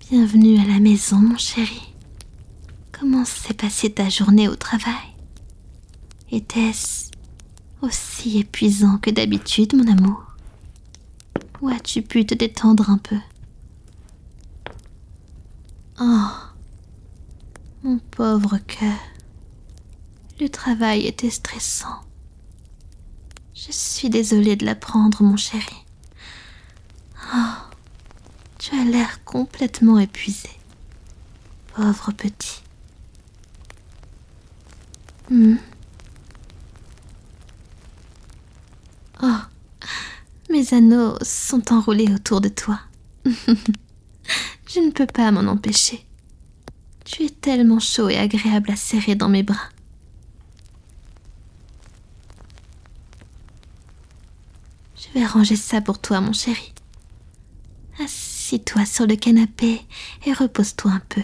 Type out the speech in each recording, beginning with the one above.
Bienvenue à la maison, mon chéri. Comment s'est passée ta journée au travail? Était-ce aussi épuisant que d'habitude, mon amour? Ou as-tu pu te détendre un peu? Oh, mon pauvre cœur. Le travail était stressant. Je suis désolée de l'apprendre, mon chéri. Oh, tu as l'air complètement épuisé. Pauvre petit. Oh, mes anneaux sont enroulés autour de toi. Je ne peux pas m'en empêcher. Tu es tellement chaud et agréable à serrer dans mes bras. Je vais ranger ça pour toi, mon chéri. Assis-toi sur le canapé et repose-toi un peu.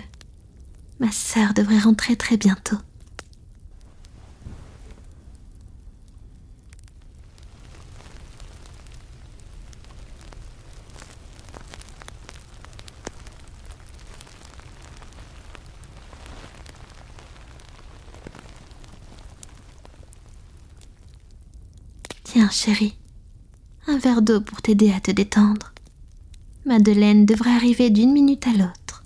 Ma sœur devrait rentrer très bientôt. Tiens, chérie, un verre d'eau pour t'aider à te détendre. Madeleine devrait arriver d'une minute à l'autre.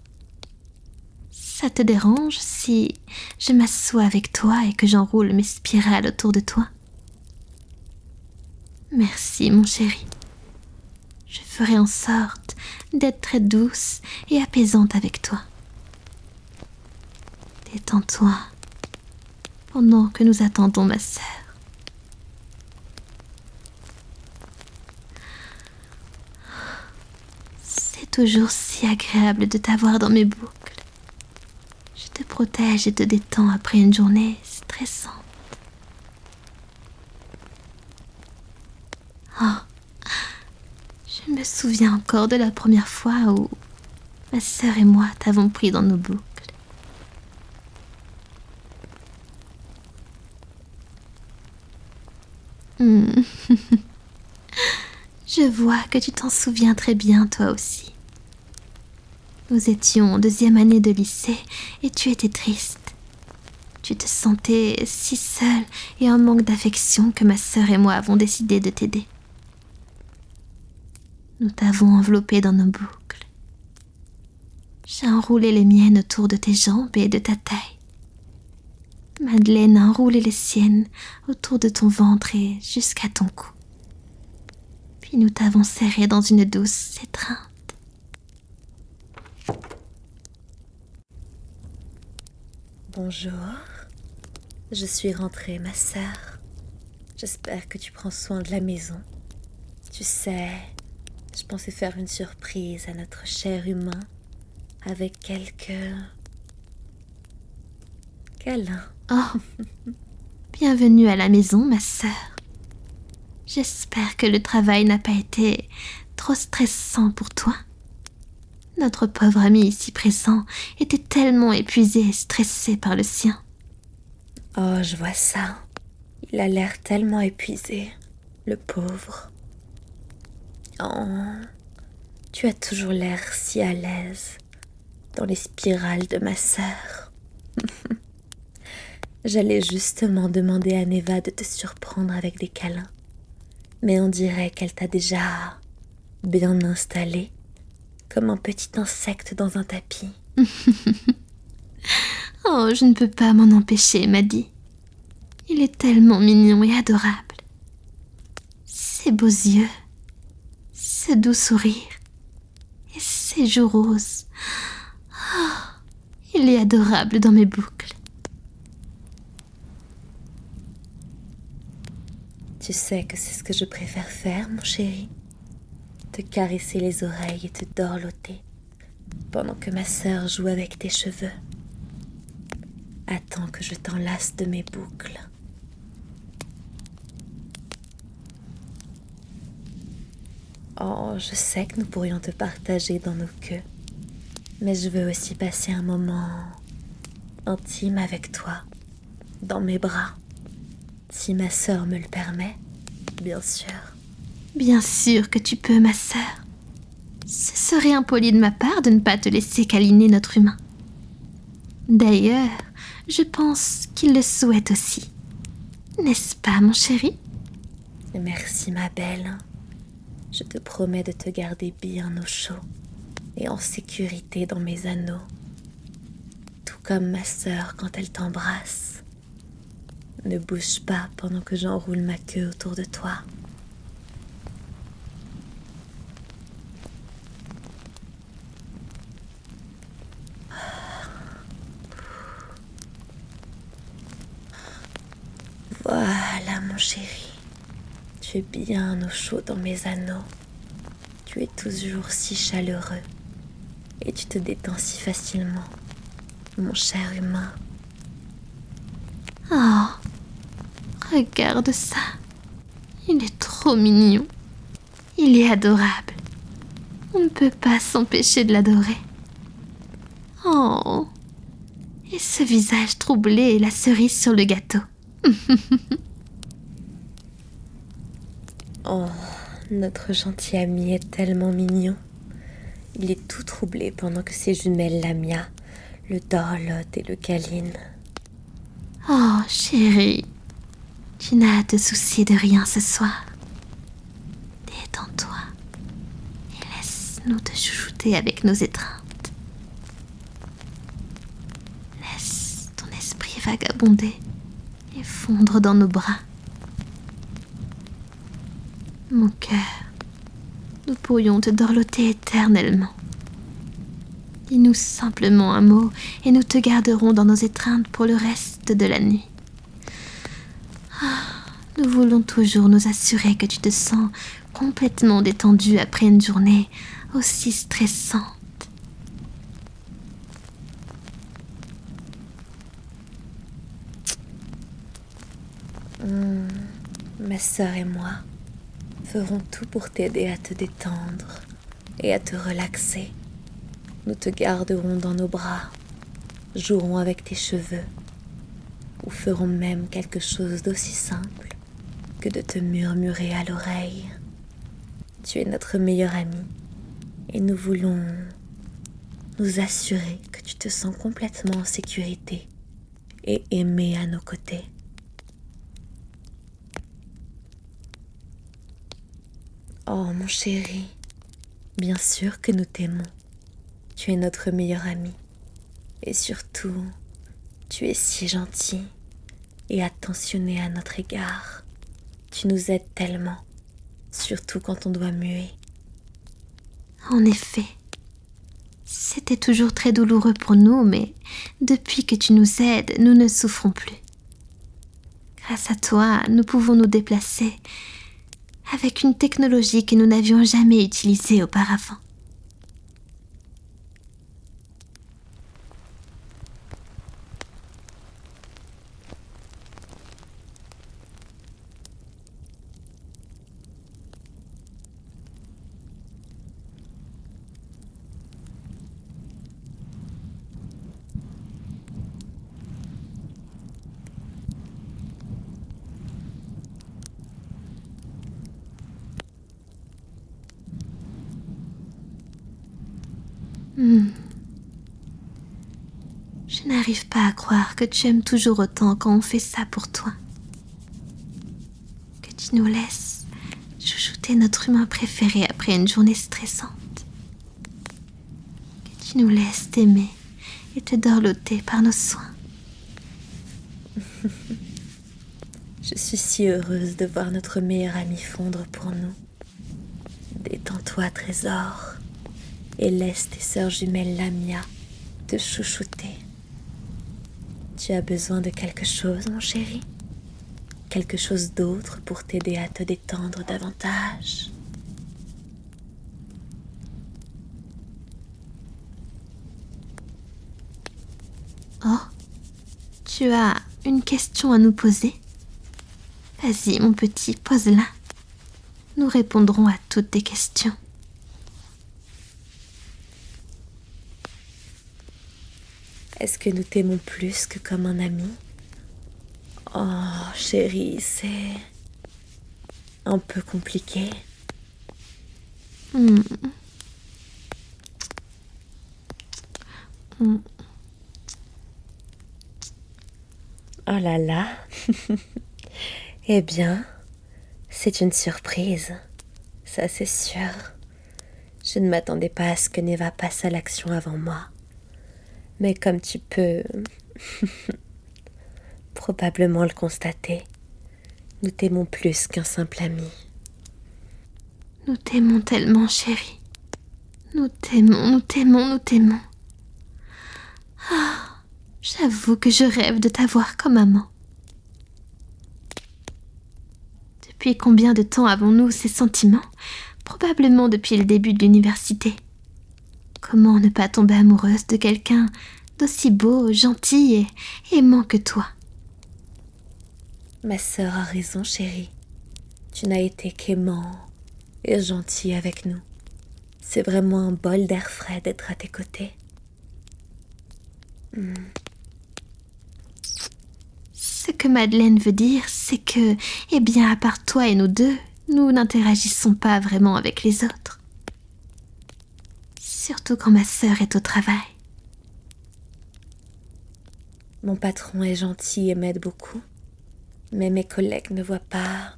Ça te dérange si je m'assois avec toi et que j'enroule mes spirales autour de toi? Merci, mon chéri. Je ferai en sorte d'être très douce et apaisante avec toi. Détends-toi pendant que nous attendons ma sœur. C'est toujours si agréable de t'avoir dans mes boucles. Je te protège et te détends après une journée stressante. Oh, je me souviens encore de la première fois où ma sœur et moi t'avons pris dans nos boucles. Je vois que tu t'en souviens très bien, toi aussi. Nous étions en 2e année de lycée et tu étais triste. Tu te sentais si seule et en manque d'affection que ma sœur et moi avons décidé de t'aider. Nous t'avons enveloppé dans nos boucles. J'ai enroulé les miennes autour de tes jambes et de ta taille. Madeleine a enroulé les siennes autour de ton ventre et jusqu'à ton cou. Puis nous t'avons serré dans une douce étreinte. Bonjour, je suis rentrée, ma sœur. J'espère que tu prends soin de la maison. Tu sais, je pensais faire une surprise à notre cher humain avec quelques câlins. Oh, bienvenue à la maison, ma sœur. J'espère que le travail n'a pas été trop stressant pour toi. Notre pauvre ami ici présent était tellement épuisé et stressé par le sien. Oh, je vois ça. Il a l'air tellement épuisé, le pauvre. Oh, tu as toujours l'air si à l'aise dans les spirales de ma sœur. J'allais justement demander à Neva de te surprendre avec des câlins. Mais on dirait qu'elle t'a déjà bien installé, comme un petit insecte dans un tapis. Oh, je ne peux pas m'en empêcher, Maddy. Il est tellement mignon et adorable. Ses beaux yeux, ce doux sourire et ses joues roses. Oh, il est adorable dans mes boucles. Tu sais que c'est ce que je préfère faire, mon chéri. Te caresser les oreilles et te dorloter pendant que ma sœur joue avec tes cheveux. Attends que je t'enlace de mes boucles. Oh, je sais que nous pourrions te partager dans nos queues, mais je veux aussi passer un moment intime avec toi, dans mes bras, si ma sœur me le permet, bien sûr. Bien sûr que tu peux, ma sœur. Ce serait impoli de ma part de ne pas te laisser câliner notre humain. D'ailleurs, je pense qu'il le souhaite aussi. N'est-ce pas, mon chéri? Merci, ma belle. Je te promets de te garder bien au chaud et en sécurité dans mes anneaux. Tout comme ma sœur quand elle t'embrasse. Ne bouge pas pendant que j'enroule ma queue autour de toi. Voilà, mon chéri. Tu es bien au chaud dans mes anneaux. Tu es toujours si chaleureux et tu te détends si facilement, mon cher humain. Oh, regarde ça. Il est trop mignon. Il est adorable. On ne peut pas s'empêcher de l'adorer. Oh, et ce visage troublé et la cerise sur le gâteau. Oh, notre gentil ami est tellement mignon. Il est tout troublé pendant que ses jumelles Lamia le dorlotent et le câlinent. Oh, chérie, tu n'as à te soucier de rien ce soir. Détends-toi et laisse-nous te chouchouter avec nos étreintes. Laisse ton esprit vagabonder et fondre dans nos bras. Mon cœur, nous pourrions te dorloter éternellement. Dis-nous simplement un mot et nous te garderons dans nos étreintes pour le reste de la nuit. Nous voulons toujours nous assurer que tu te sens complètement détendu après une journée aussi stressante. Ma sœur et moi ferons tout pour t'aider à te détendre et à te relaxer. Nous te garderons dans nos bras, jouerons avec tes cheveux, ou ferons même quelque chose d'aussi simple que de te murmurer à l'oreille. Tu es notre meilleur ami et nous voulons nous assurer que tu te sens complètement en sécurité et aimé à nos côtés. Oh mon chéri, bien sûr que nous t'aimons. Tu es notre meilleur ami. Et surtout, tu es si gentil et attentionné à notre égard. Tu nous aides tellement, surtout quand on doit muer. En effet, c'était toujours très douloureux pour nous, mais depuis que tu nous aides, nous ne souffrons plus. Grâce à toi, nous pouvons nous déplacer avec une technologie que nous n'avions jamais utilisée auparavant. Je n'arrive pas à croire que tu aimes toujours autant quand on fait ça pour toi. Que tu nous laisses chouchouter notre humain préféré après une journée stressante. Que tu nous laisses t'aimer et te dorloter par nos soins. Je suis si heureuse de voir notre meilleur ami fondre pour nous. Détends-toi, trésor, et laisse tes sœurs jumelles Lamia te chouchouter. Tu as besoin de quelque chose, mon chéri? Quelque chose d'autre pour t'aider à te détendre davantage? Oh, tu as une question à nous poser? Vas-y, mon petit, pose-la. Nous répondrons à toutes tes questions. Est-ce que nous t'aimons plus que comme un ami? Oh, chérie, c'est un peu compliqué. Mm. Oh là là. Eh bien, c'est une surprise. Ça, c'est sûr. Je ne m'attendais pas à ce que Neva passe à l'action avant moi. Mais comme tu peux probablement le constater, nous t'aimons plus qu'un simple ami. Nous t'aimons tellement, chérie. Nous t'aimons, nous t'aimons, nous t'aimons. Ah, j'avoue que je rêve de t'avoir comme amant. Depuis combien de temps avons-nous ces sentiments? Probablement depuis le début de l'université. Comment ne pas tomber amoureuse de quelqu'un d'aussi beau, gentil et aimant que toi? Ma sœur a raison, chérie. Tu n'as été qu'aimant et gentil avec nous. C'est vraiment un bol d'air frais d'être à tes côtés. Ce que Madeleine veut dire, c'est que, eh bien, à part toi et nous deux, nous n'interagissons pas vraiment avec les autres. Surtout quand ma sœur est au travail. Mon patron est gentil et m'aide beaucoup. Mais mes collègues ne voient pas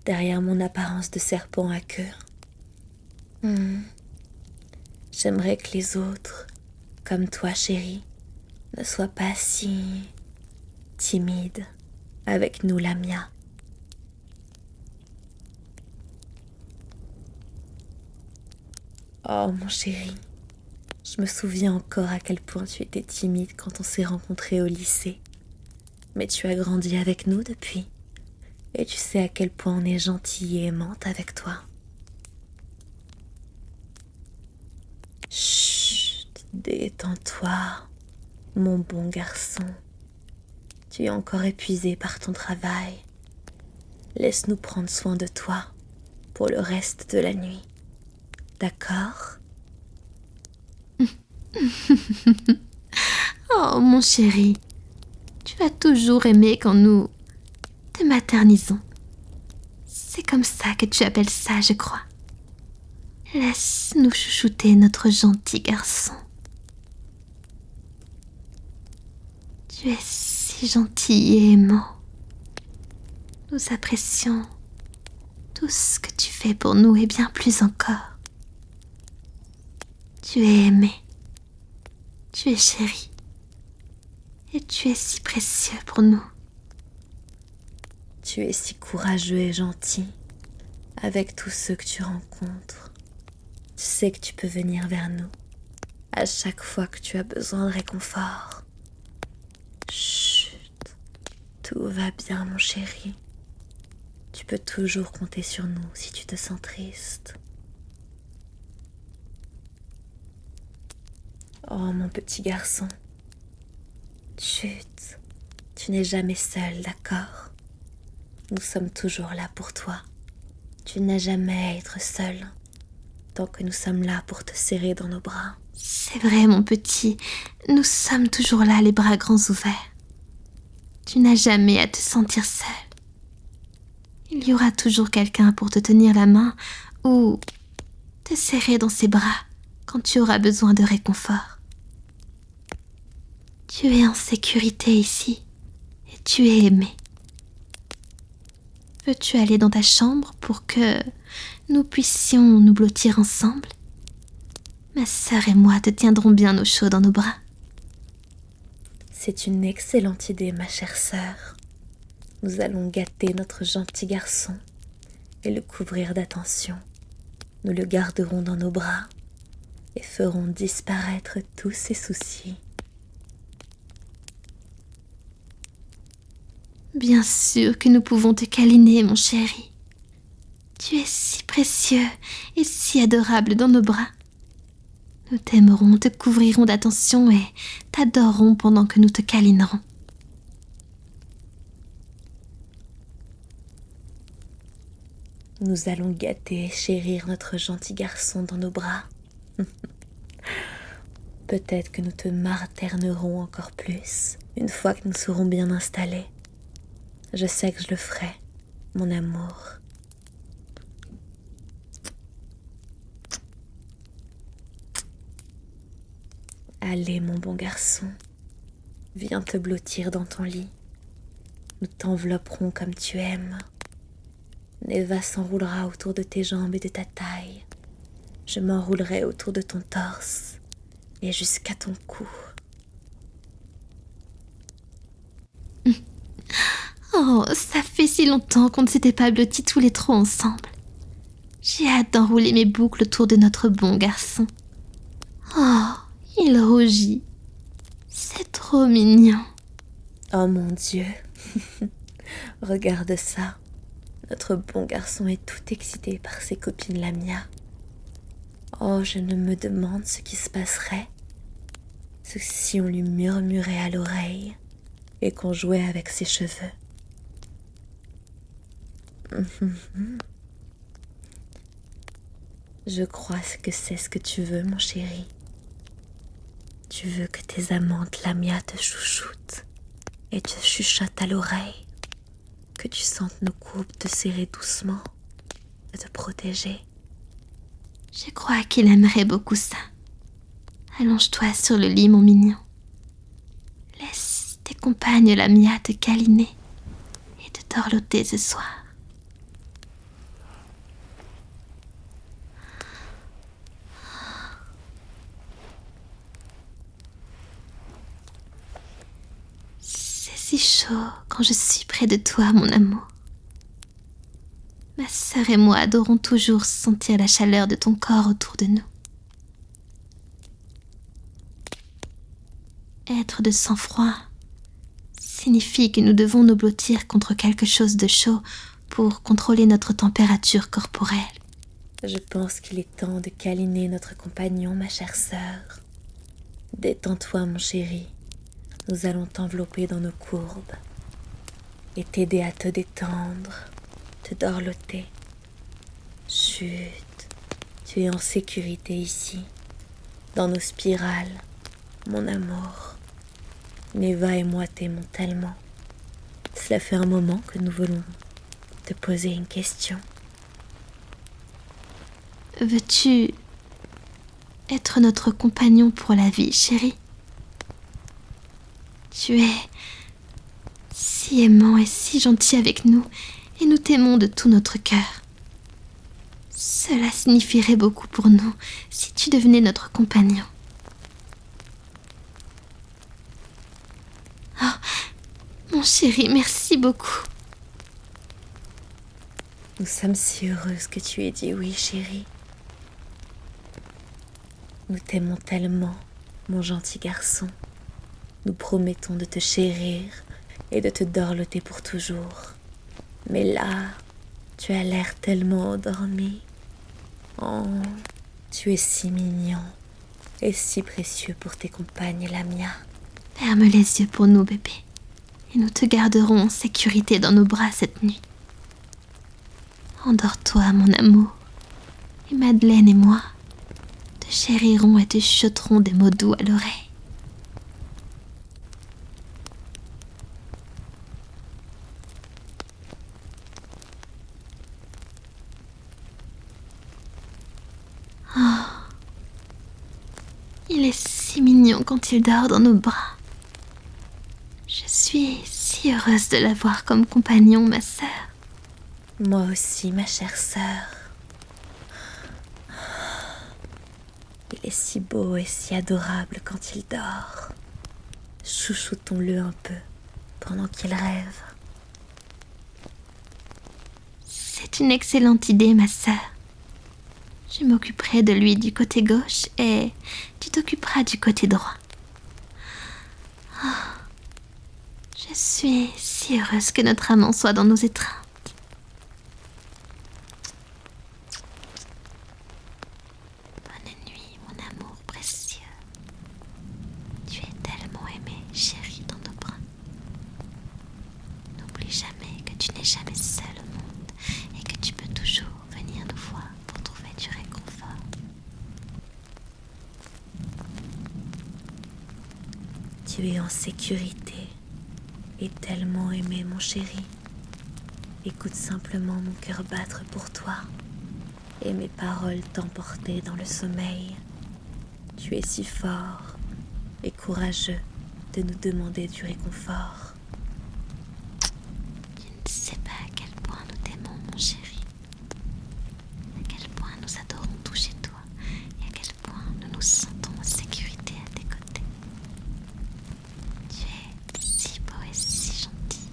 derrière mon apparence de serpent à queue. J'aimerais que les autres, comme toi chérie, ne soient pas si timides avec nous, Lamia. Oh mon chéri, je me souviens encore à quel point tu étais timide quand on s'est rencontrés au lycée. Mais tu as grandi avec nous depuis. Et tu sais à quel point on est gentil et aimante avec toi. Chut, détends-toi, mon bon garçon. Tu es encore épuisé par ton travail. Laisse-nous prendre soin de toi pour le reste de la nuit. D'accord? Oh, mon chéri, tu as toujours aimé quand nous te maternisons. C'est comme ça que tu appelles ça, je crois. Laisse-nous chouchouter notre gentil garçon. Tu es si gentil et aimant. Nous apprécions tout ce que tu fais pour nous et bien plus encore. Tu es aimé. Tu es chéri. Et tu es si précieux pour nous. Tu es si courageux et gentil avec tous ceux que tu rencontres. Tu sais que tu peux venir vers nous à chaque fois que tu as besoin de réconfort. Chut, tout va bien mon chéri. Tu peux toujours compter sur nous si tu te sens triste. Oh mon petit garçon, chut, tu n'es jamais seul, d'accord? Nous sommes toujours là pour toi. Tu n'as jamais à être seul, tant que nous sommes là pour te serrer dans nos bras. C'est vrai, mon petit, nous sommes toujours là, les bras grands ouverts. Tu n'as jamais à te sentir seul. Il y aura toujours quelqu'un pour te tenir la main ou te serrer dans ses bras quand tu auras besoin de réconfort. Tu es en sécurité ici et tu es aimé. Veux-tu aller dans ta chambre pour que nous puissions nous blottir ensemble? Ma sœur et moi te tiendrons bien au chaud dans nos bras. C'est une excellente idée, ma chère sœur. Nous allons gâter notre gentil garçon et le couvrir d'attention. Nous le garderons dans nos bras et ferons disparaître tous ses soucis. Bien sûr que nous pouvons te câliner, mon chéri. Tu es si précieux et si adorable dans nos bras. Nous t'aimerons, te couvrirons d'attention et t'adorerons pendant que nous te câlinerons. Nous allons gâter et chérir notre gentil garçon dans nos bras. Peut-être que nous te maternerons encore plus une fois que nous serons bien installés. Je sais que je le ferai, mon amour. Allez, mon bon garçon, viens te blottir dans ton lit. Nous t'envelopperons comme tu aimes. Neva s'enroulera autour de tes jambes et de ta taille. Je m'enroulerai autour de ton torse et jusqu'à ton cou. Oh, ça fait si longtemps qu'on ne s'était pas blottis tous les trois ensemble. J'ai hâte d'enrouler mes boucles autour de notre bon garçon. Oh, il rougit. C'est trop mignon. Oh mon Dieu, regarde ça. Notre bon garçon est tout excité par ses copines Lamia. Oh, je ne me demande ce qui se passerait si on lui murmurait à l'oreille et qu'on jouait avec ses cheveux. Je crois que c'est ce que tu veux, mon chéri. Tu veux que tes amantes Lamia te chouchoutent et te chuchotent à l'oreille, que tu sentes nos courbes te serrer doucement et te protéger. Je crois qu'il aimerait beaucoup ça. Allonge-toi sur le lit, mon mignon. Laisse tes compagnes Lamia te câliner et te dorloter ce soir. C'est si chaud quand je suis près de toi, mon amour. Ma sœur et moi adorons toujours sentir la chaleur de ton corps autour de nous. Être de sang-froid signifie que nous devons nous blottir contre quelque chose de chaud pour contrôler notre température corporelle. Je pense qu'il est temps de câliner notre compagnon, ma chère sœur. Détends-toi, mon chéri. Nous allons t'envelopper dans nos courbes et t'aider à te détendre, te dorloter. Chut, tu es en sécurité ici, dans nos spirales, mon amour. Neva et moi t'aimons tellement. Cela fait un moment que nous voulons te poser une question. Veux-tu être notre compagnon pour la vie, chérie? Tu es si aimant et si gentil avec nous, et nous t'aimons de tout notre cœur. Cela signifierait beaucoup pour nous si tu devenais notre compagnon. Oh, mon chéri, merci beaucoup. Nous sommes si heureuses que tu aies dit oui, chérie. Nous t'aimons tellement, mon gentil garçon. Nous promettons de te chérir et de te dorloter pour toujours. Mais là, tu as l'air tellement endormi. Oh, tu es si mignon et si précieux pour tes compagnes, Lamia. Ferme les yeux pour nous, bébé, et nous te garderons en sécurité dans nos bras cette nuit. Endors-toi, mon amour, et Madeleine et moi te chérirons et te chuchoterons des mots doux à l'oreille. Oh, il est si mignon quand il dort dans nos bras. Je suis si heureuse de l'avoir comme compagnon, ma sœur. Moi aussi, ma chère sœur. Il est si beau et si adorable quand il dort. Chouchoutons-le un peu pendant qu'il rêve. C'est une excellente idée, ma sœur. Je m'occuperai de lui du côté gauche et tu t'occuperas du côté droit. Oh, je suis si heureuse que notre amant soit dans nos étreintes. Bonne nuit, mon amour précieux. Tu es tellement aimé, chérie, dans nos bras. N'oublie jamais que tu n'es jamais seule au monde et que tu peux toujours venir nous voir pour trouver du réconfort. Tu es en sécurité et tellement aimé, mon chéri. Écoute simplement mon cœur battre pour toi et mes paroles t'emporter dans le sommeil. Tu es si fort et courageux de nous demander du réconfort. Tu ne sais pas à quel point nous t'aimons, mon chéri. À quel point nous adorons toucher toi et à quel point nous nous sentons en sécurité à tes côtés. Tu es si beau et si gentil.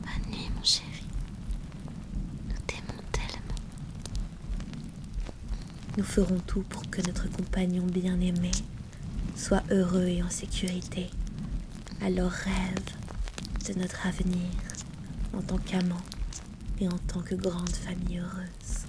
Bonne nuit, mon chéri. Nous t'aimons tellement. Nous ferons tout pour que notre compagnon bien-aimé soit heureux et en sécurité. Alors rêve de notre avenir en tant qu'amant et en tant que grande famille heureuse.